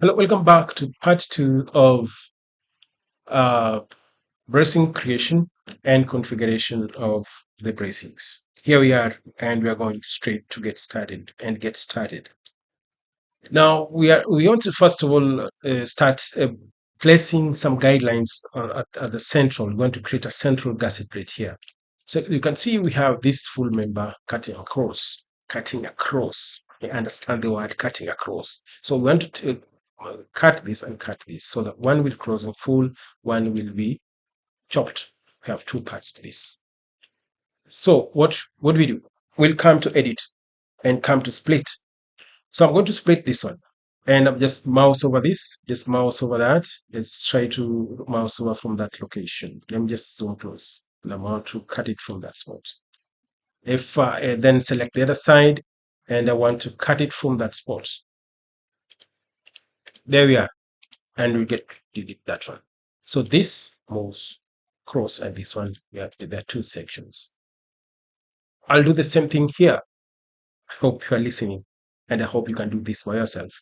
Hello, welcome back to part two of uh, bracing creation and configuration of the bracings. Here we are, and we are going straight to get started. Now we want to first of all start placing some guidelines at the central. We want to create a central gusset plate here. So you can see we have this full member cutting across, cutting across. You understand the word cutting across. So we want to cut this and cut this so that one will close in full, one will be chopped. We have two parts to this. So what we do? We'll come to edit and come to split. So I'm going to split this one. And I'm just mouse over this, just mouse over that. Let's try to mouse over from that location. Let me just zoom close. I want to cut it from that spot. If I then select the other side and I want to cut it from that spot. There we are. And we get delete that one. So this moves cross and this one, there are two sections. I'll do the same thing here. I hope you are listening and I hope you can do this by yourself.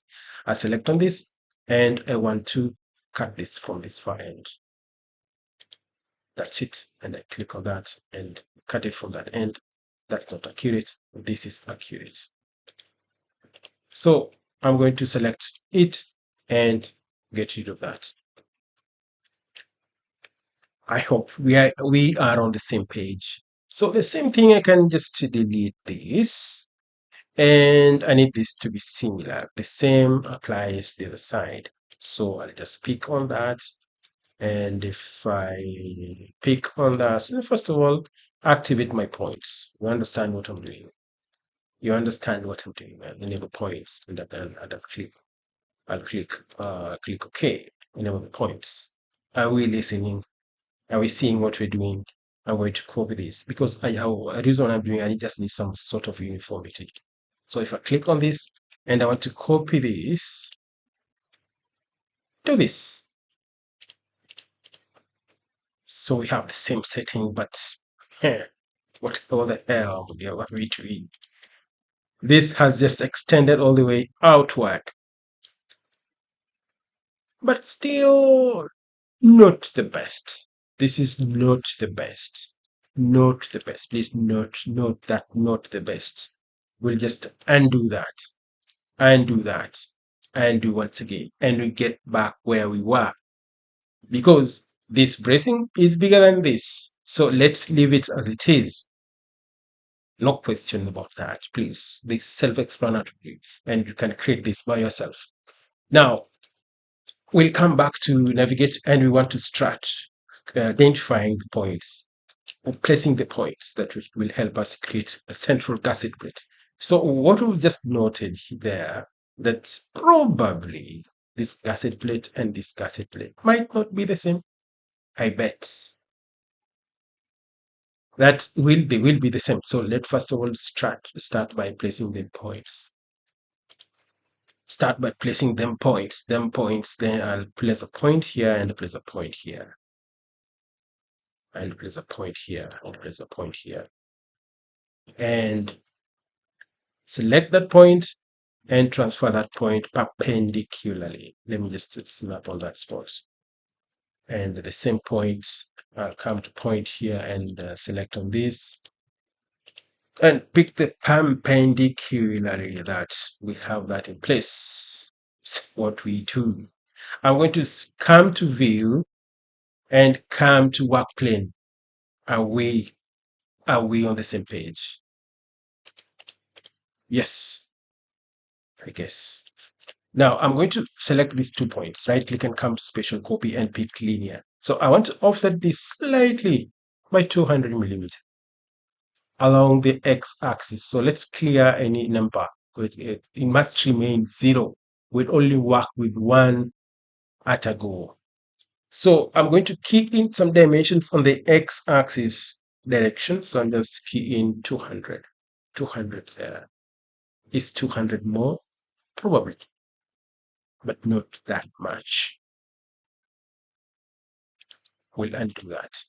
I select on this and I want to cut this from this far end. That's it. And I click on that and cut it from that end. That's not accurate. This is accurate. So I'm going to select it and get rid of that. I hope we are on the same page. So the same thing, I can just delete this. And I need this to be similar. The same applies the other side. So I'll just pick on that. And if I pick on that, so first of all, activate my points. You understand what I'm doing. You understand what I'm doing. Enable points. And then I'll click. Click OK. Enable the points. Are we listening? Are we seeing what we're doing? I'm going to copy this because the reason I'm doing, I just need some sort of uniformity. So if I click on this and I want to copy this, do this. So we have the same setting, but what the hell are we doing? This has just extended all the way outward, but still not the best. This is not the best. Not the best. Please note that not the best. We'll just undo that, undo that, undo once again, and we get back where we were. Because this bracing is bigger than this. So let's leave it as it is. No question about that, please. This is self-explanatory, and you can create this by yourself. Now, we'll come back to navigate, and we want to start identifying the points, or placing the points that will help us create a central gusset plate. So what we've just noted there, that probably this gusset plate and this gusset plate might not be the same. I bet that they will be the same. So let's first of all start by placing the points. Start by placing them points. Then I'll place a point here and place a point here. And place a point here and place a point here. And select that point and transfer that point perpendicularly. Let me just snap on that spot. And the same point, I'll come to point here and select on this and pick the perpendicularly that we have that in place. It's what we do. I'm going to come to view and come to work plane. Are we on the same page? Yes, I guess. Now I'm going to select these 2 points, right click and come to spatial copy and pick linear. So I want to offset this slightly by 200 millimeter along the x-axis. So let's clear any number. It must remain 0. We'll only work with 1 at a go. So I'm going to key in some dimensions on the x-axis direction. So I'm just key in 200. 200 there. Is 200 more? Probably, but not that much. We'll undo that.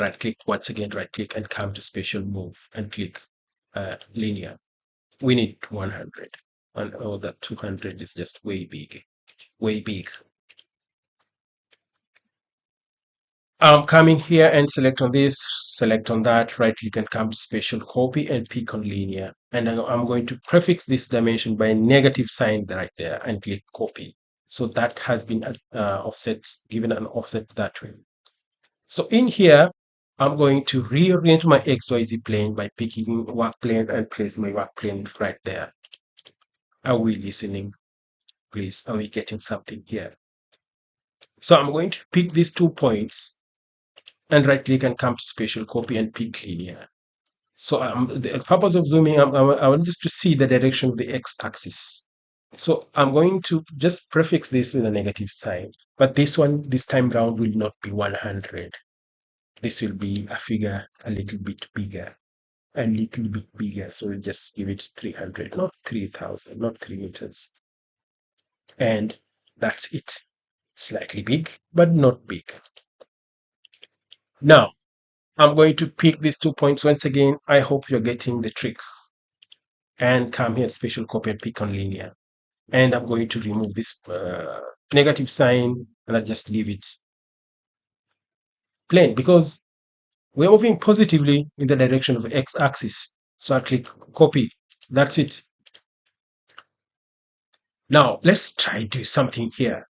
Right click once again, right click and come to spatial move and click linear. We need 100. And oh, that 200 is just way big, way big. I'm coming here and select on this, select on that, right click and come to special copy and pick on linear. And I'm going to prefix this dimension by a negative sign right there and click copy. So that has been offset, given an offset that way. So in here, I'm going to reorient my XYZ plane by picking work plane and place my work plane right there. Are we listening? Please, are we getting something here? So I'm going to pick these 2 points and right click and come to spatial copy and pick linear. So the purpose of zooming, I want just to see the direction of the x-axis. So I'm going to just prefix this with a negative sign, but this one, this time round, will not be 100. This will be a figure a little bit bigger, a little bit bigger. So we'll just give it 300, not 3000, not 3 meters. And that's it. Slightly big, but not big. Now, I'm going to pick these 2 points once again. I hope you're getting the trick. And come here, special copy and pick on linear. And I'm going to remove this negative sign and I just leave it plain because we're moving positively in the direction of x-axis. So I click copy. That's it. Now let's try do something here.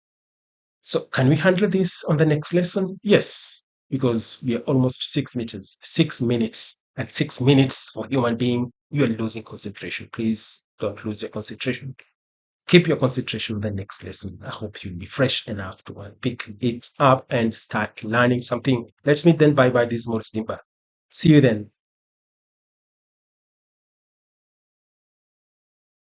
So can we handle this on the next lesson? Yes, because we are almost 6 meters, 6 minutes, and 6 minutes for human being. You are losing concentration. Please don't lose your concentration. Keep your concentration on the next lesson. I hope you'll be fresh enough to pick it up and start learning something. Let's meet then. Bye bye. This is Maurice Dimba. See you then.